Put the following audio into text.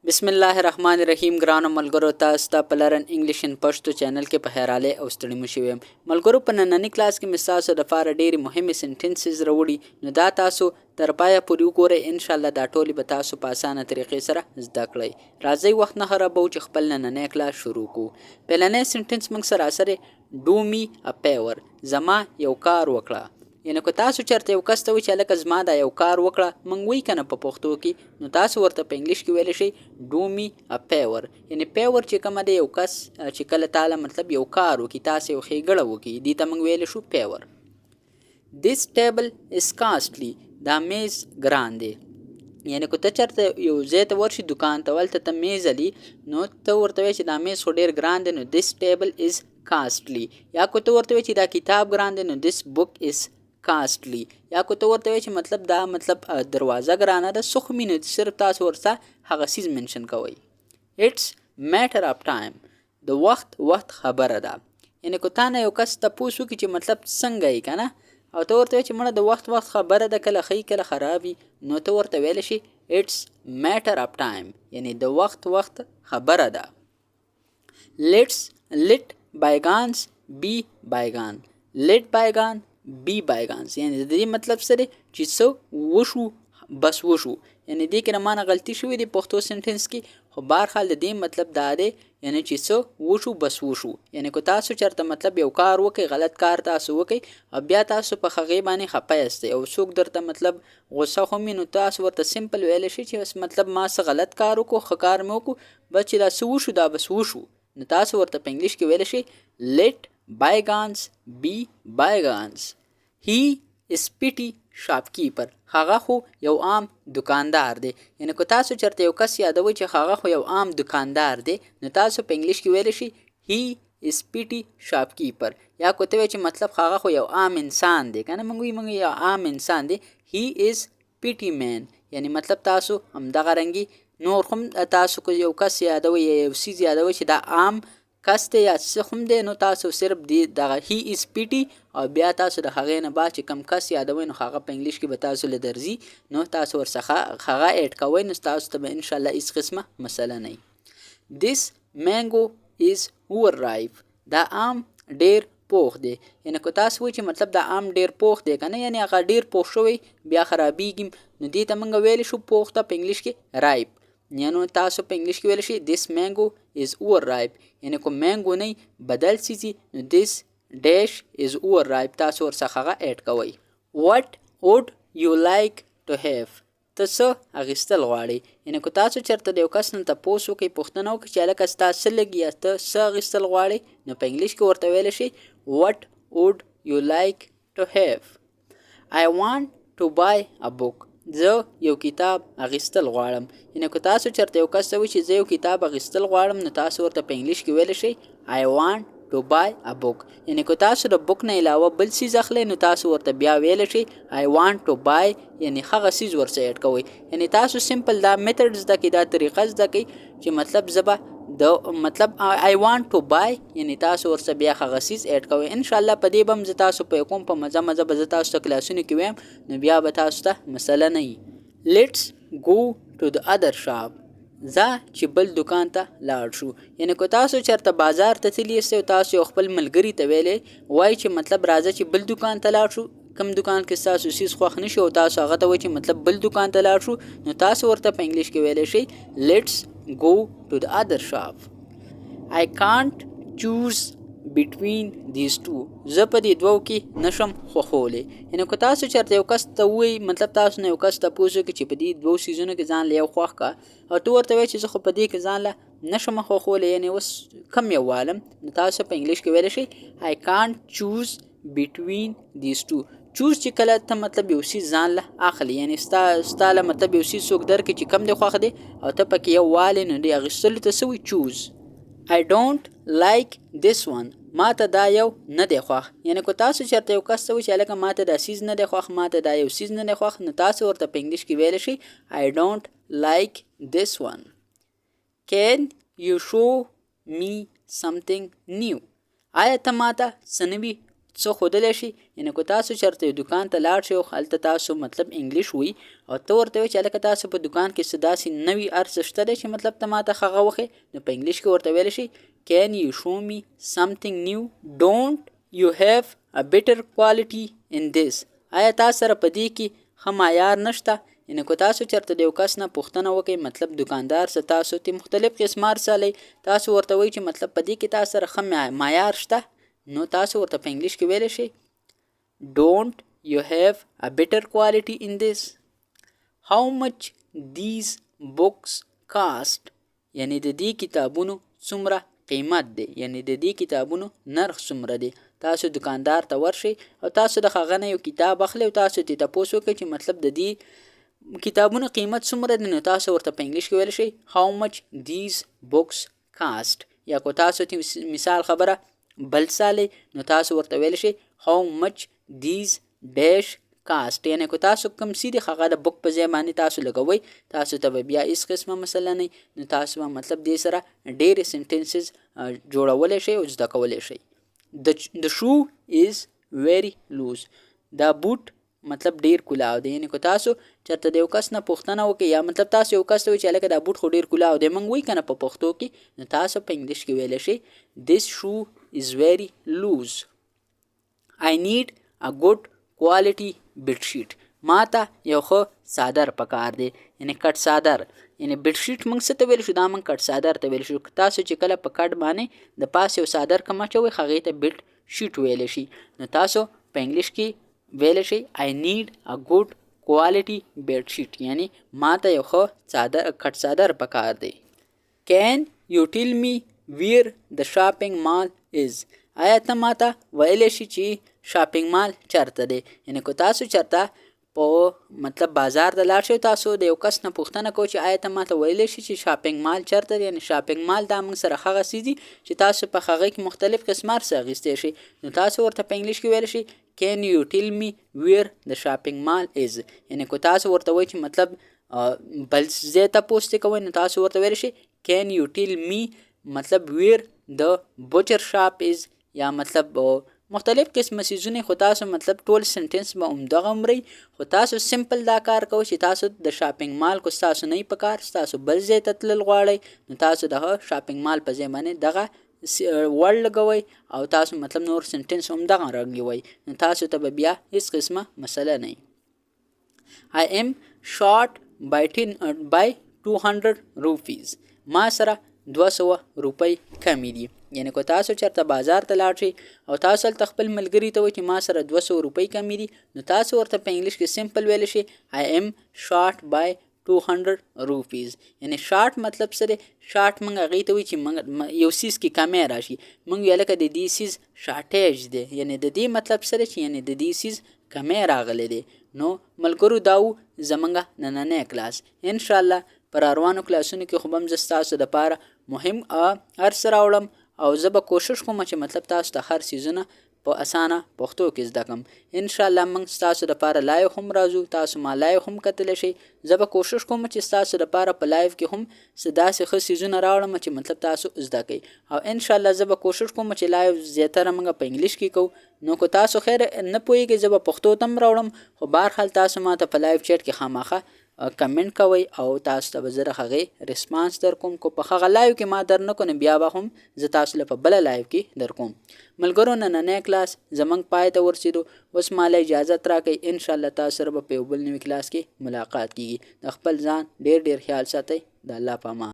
बिस्मिल्लाहिर्रहमानिर्रहीम ګرانو ملګرو تاسو ته په لرن انګلیش ان پښتو چینل کې په خیراله او ستړي مو شوم ملګرو په نننی کلاس کې مساسو د فار ډېری مهمه سنټنسز راوړي نو دا تاسو تر پایه پورې وګورئ ان شاء الله دا ټول به تاسو په اسانه طریقې سره زده کړئ راځي وخت نه خرابو چې خپل نننی کلاس شروع کو پهلنې سنټنس موږ سره ډو می ا پیور زما یو کار وکړه یعنی که تاسو چرته یو کس ته وی چې لکه زما دا یو کار وکړه مونږ وی کنه په پښتو کې نو تاسو ورته په انګلیش کې ویل شي ډو می ا پیور یعنی پیور چې کوم دی یو کس چې کله تعالی مطلب یو کار وکي تاسو یو خېګړه وکي دې ته مونږ ویل شو پیور This table is costly دا میز ګران دی یعنی که ته چرته یو ځای ته ورشي دکان ته ولته ته میز علي نو ته ورته وایې چې دا میز خو ډېر ګران دی نو this table is costly یا که ته ورته وایې چې دا کتاب ګران دی نو this book is costly یا که ته ورته وایې چې مطلب دا مطلب دروازه ګرانه ده څه خو مینه صرف تاسو ورته هغه څیز منشن کوئ It's matter of time د وخت خبره ده یعنی که تا نه یو کس تپوس وکړي چې مطلب څنګه یې که نه او ته ورته وایې چې مړه د وخت خبره ده کله ښه کله خراب وي نو ته ورته ویلی شي It's matter of time یعنی د وخت خبره ده Let bygones be bygone Let bygone be bygones یعنی د دې مطلب سره چې څه وشو بس وشو یعنی دې کې معنا غلطي شوې دي پښتو سنټنس کې خو بهرحال د دې مطلب دا دی یعنی چې څه وشو بس وشو یعنی که تاسو چرته مطلب یو کار وکړئ غلط کار تاسو وکړئ او بیا تاسو په هغې باندې خفه یاستئ او څوک درته مطلب غوسه خو مې نو تاسو ورته سمپل ویلی شي چې بس مطلب ما څه غلط کار وکړو ښه کار مې وکړو بس چې دا څه وشو دا بس وشو نو تاسو ورته په انګلیش کې ویلی شي Let bygones be bygones He is petty shopkeeper هغه خو یو عام دکاندار دی یعنی که تاسو چرته یو کس یادوي چې هغه خو یو عام دکاندار دی نو تاسو په انګلیش کې ویلی شي He is petty shopkeeper یا که ته وایې چې مطلب هغه خو یو عام انسان دی که نه موږ یو عام انسان دی He is petty man یعنی مطلب تاسو همدغه رنګي نور هم تاسو که یو کس یادوي یا یو څیز یادوي چې دا عام کس دی یا څه هم دی نو تاسو صرف دغه He is petty او بیا تاسو د هغې نه بعد چې کم کس یادوئ نو هغه په انګلیش کې به تاسو له درځي نو تاسو ورڅخه هغه ایډ کوئ نو تاسو ته به انشاءالله هیڅ قسمه مسله نه وي This mango is overripe دا آم ډېر پوخ دی یعنی که تاسو وایئ چې مطلب دا آم ډېر پوخ دی که نه یعنی هغه ډېر پوخ شوی بیا خرابېږي نو دې ته موږ ویلی شو پوخ ته په انګلیش کې رایپ یعنی تاسو په انګلیش کې ویلی شي This mango is overripe یعنی که مینګو نه بدل سیزي نو This dash is overripe تاسو ورڅخه هغه ایډ کوئ What would you like to have ته څه اخیستل غواړې یعنی که تاسو چېرته د یو کس نه تپوس وکړئ پوښتنه وکړئ چې هلکه ستا څه لګي یا ته څه اخیستل غواړې نو په انګلیش کې ورته ویلی شي What would you like to have I want to buy a book زه یو کتاب اخیستل غواړم یعنی که تاسو چېرته یو کس ته وایي چې زه یو کتاب اخیستل غواړم نو تاسو ورته په انګلیش کې ویلی شئ I want to buy a book یعنی که تاسو د بوک نه علاوه بل څیز اخلئ نو تاسو ورته بیا ویلی شئ I want to buy یعنی هغه څیز ورڅه ایډ کوئ یعنی تاسو سمپل دا میتھډ زده کړئ دا طریقه زده کړئ چې مطلب زه به د مطلب I want to buy یعنی تاسو ورڅه بیا هغه څیز ایډ کوئ انشاءالله په دې به هم زه تاسو په کوم په مزه به زه تاسو ته کلاسونو کې ویم نو بیا به تاسو ته مسله نه وي Let's go to the other shop ځه چې بل دکان ته لاړ شو یعنی که تاسو چېرته بازار ته تللی یاستئ او تاسو یو خپل ملګري ته ویلی وایي چې مطلب راځه چې بل دکان ته لاړ شو کم دکان کې ستاسو څیز خوښ نه شي او تاسو هغه ته وایي چې مطلب بل دکان ته لاړ شو نو تاسو ورته په انګلیش کې ویلی شئ Let's go to the other shop I can't choose between these two زه په دې دوو کې نشم خوښولی یعنی که تاسو چېرته یو کس ته ووایي مطلب تاسو نه یو کس تپوس وکړي چې په دې دوو څیزونو کې ځان له یو خوښ که او ته ورته وایې چې زه خو په دې کې ځان له نشم خوښولی یعنی اوس کم یو والم نو تاسو په انګلیش کې ویلی شئ I can't choose between these two چوز چې کله ته مطلب یو څیز ځان له اخلي یعنی ستا له مطلب یو څیز څوک درکړي چې کم دی خوښ دی او ته پکې یو والی نو دې اخیستلو ته څه وایي چوز I don't like this one ما ته دا یو نه دی خوښ یعنی که تاسو چېرته یو کس ته وایي چې هلکه ما ته دا څیز نه دی خوښ ما ته دا یو څیز نه دی خوښ نو تاسو ورته په انګلیش کې ویلی شئ I don't like this one Can you show me something new آیا ته ما ته څه نوي څه ښودلی شي. یعنې که تاسو چېرته یو دکان ته لاړ شئ او هلته تاسو مطلب انګلیش وي او ته ورته وایې چې هلکه تاسو په دکان کې څه داسې نوي هر څه شته دی چې مطلب ته ماته هغه وښیې، نو په انګلیش کې ورته ویلی شي can you show me something new, don't you have a better quality in this. آیا تاسو سره په دې کې ښه معیار نشته. یعنې که تاسو چېرته د یو کس نه پوښتنه وکئ مطلب دکاندار څه تاسو ته مختلف قسمه ارسلی، تاسو ورته وایئ چې مطلب په دې کې تاسو سره ښه معیار شته، نو تاسو ورته په انګلیش کې ویلی شئ don't you have a better quality in this. how much these books cost. یعنې د دې کتابونو څومره قیمت دی، یعنې د دې کتابونو نرخ څومره دی. تاسو دکاندار ته ورشئ او تاسو د هغه نه یو کتاب اخلئ او تاسو ترې تپوس وکړئ چې مطلب د دې کتابونو قیمت څومره دی، نو تاسو ورته په انګلیش کې ویلی شئ how much these books cost. یا که تاسو ته مثال خبره بل سالی نو تاسو ورته ویلی شئ how much these dash cost. یعنې که تاسو کوم څه دي هغه د بک په ځای باندې تاسو لګوئ، تاسو ته به بیا هېڅ قسمه مسله نه وي، نو تاسو به مطلب دې سره ډېرې سنټنسز جوړولی شئ او زده کولی شئ. the shoe is very loose. دا بوټ مطلب ډیر کلاو دی. یعنې که تاسو چېرته د یو کس نه پوښتنه وکړئ یا مطلب تاسو یو کس ته وایئ چې هلکه دا بوټ خو ډېر کلاو دی، موږ وایي که نه په پښتو کې، نو تاسو په انګلیش کې ویلی شئ this shoe is very loose. I need a good quality bedsheet. ما ته یو ښه څادر پکار دی، یعنې کټ څادر. یعنې بیډشیټ موږ څه ته ویلی شو، دا موږ کټ څادر ته ویلی شو. تاسو چې کله په کټ باندې د پاس یو څادر کوم اچوئ هغې ته بیډ شیټ ویلی شي، نو تاسو په انګلیش کې ویلی شئ I need a good quality bedsheet. یعنی ما ته یو ښه کټ څادر پکار دی. can you tell me where the shopping mall is. آیا ته ما ته ویلی شي چې شاپینګ مال چېرته دی. یعنې که تاسو چېرته په مطلب بازار ته لاړ شئ، تاسو د یو کس نه پوښتنه کوئ چې آیا ته ما ته ویلی شي چې شاپینګ مال چېرته دی. یعنې شاپینګ مال دا موږ سره هغه څیز دي چې تاسو په هغې کې مختلف قسمه هر څه اخیستی شئ، نو تاسو ورته په انګلیش کې ویلی شئ can you tell me where the shopping mall is. یعنې که تاسو ورته وایئ چې مطلب بل ځای ته پوښتې کوئ، نو تاسو ورته ویلی شئ can you tell me مطلب where the butcher shop is. یا مطلب مختلف قسمه څیزونه، خو تاسو مطلب ټول سنټنس به همدغه عمرئ، خو تاسو سمپل دا کار کوئ چې تاسو د شاپینګ مال کو ستاسو نه وي په کار، ستاسو بل ځای ته تلل غواړئ، نو تاسو دغه شاپینګ مال په ځای باندې دغه ورډ لګوئ او تاسو مطلب نور سنټنس همدغه رنګ وایئ، نو تاسو ته به بیا هېڅ قسمه مسله نه وي. I am short by 200 rupees. ما سره 200 روپۍ کمې دي. یعنې که تاسو چېرته بازار ته لاړ شئ او تاسو هلته خپل ملګري ته وایئ چې ما سره 200 روپۍ کمې دي، نو تاسو ورته په انګلیش کې سمپل ویلی شئ I am short by 200 rupees. یعنې شارټ مطلب څه دی؟ شارټ موږ هغې ته وایي چې یو څیز کې کمی راشي، موږ وایو لکه د دې څیز شارټیج دی، یعنې د دې مطلب څه دی چې یعنې د دې څیز کمی راغلی دی. نو ملګرو دا و زموږ نننی کلاس. انشاءالله پر روانو کلاسونو کې خو به هم زه ستاسو دپاره مهم هر څه راوړم او زه به کوشش کوم چې مطلب تاسو ته هر څیزونه په اسانه پښتو کې زده کړم. انشاءالله موږ ستاسو دپاره لایو هم راځو، تاسو ما لایو هم کتلی شئ. زه به کوشش کوم چې ستاسو دپاره په لایو کې هم څه داسې ښه څیزونه راوړم چې مطلب تاسو زده کوئ، او انشاءالله زه به کوشش کوم چې لایو زیاتره موږ په انګلیش کې کوو. نو که تاسو خیر نه پوهېږئ زه به پښتو ته هم راوړم، خو بهرحال تاسو ما ته په لایو چیټ کې خامخا کمنټ کوئ او تاسو ته به زه د هغې ریسپانس در کوم. که په هغه لایو کې ما در نه کړو نو بیا به هم زه تاسو له په بله لایو کې در کوم. ملګرو نننی کلاس زموږ پای ته ورسېدو، اوس ماله اجازت راکئ. انشاءالله تاسو سره به په یو بل نوي کلاس کې ملاقات کیږي. د خپل ځان ډېر ډېر خیال ساتئ. د الله په امان.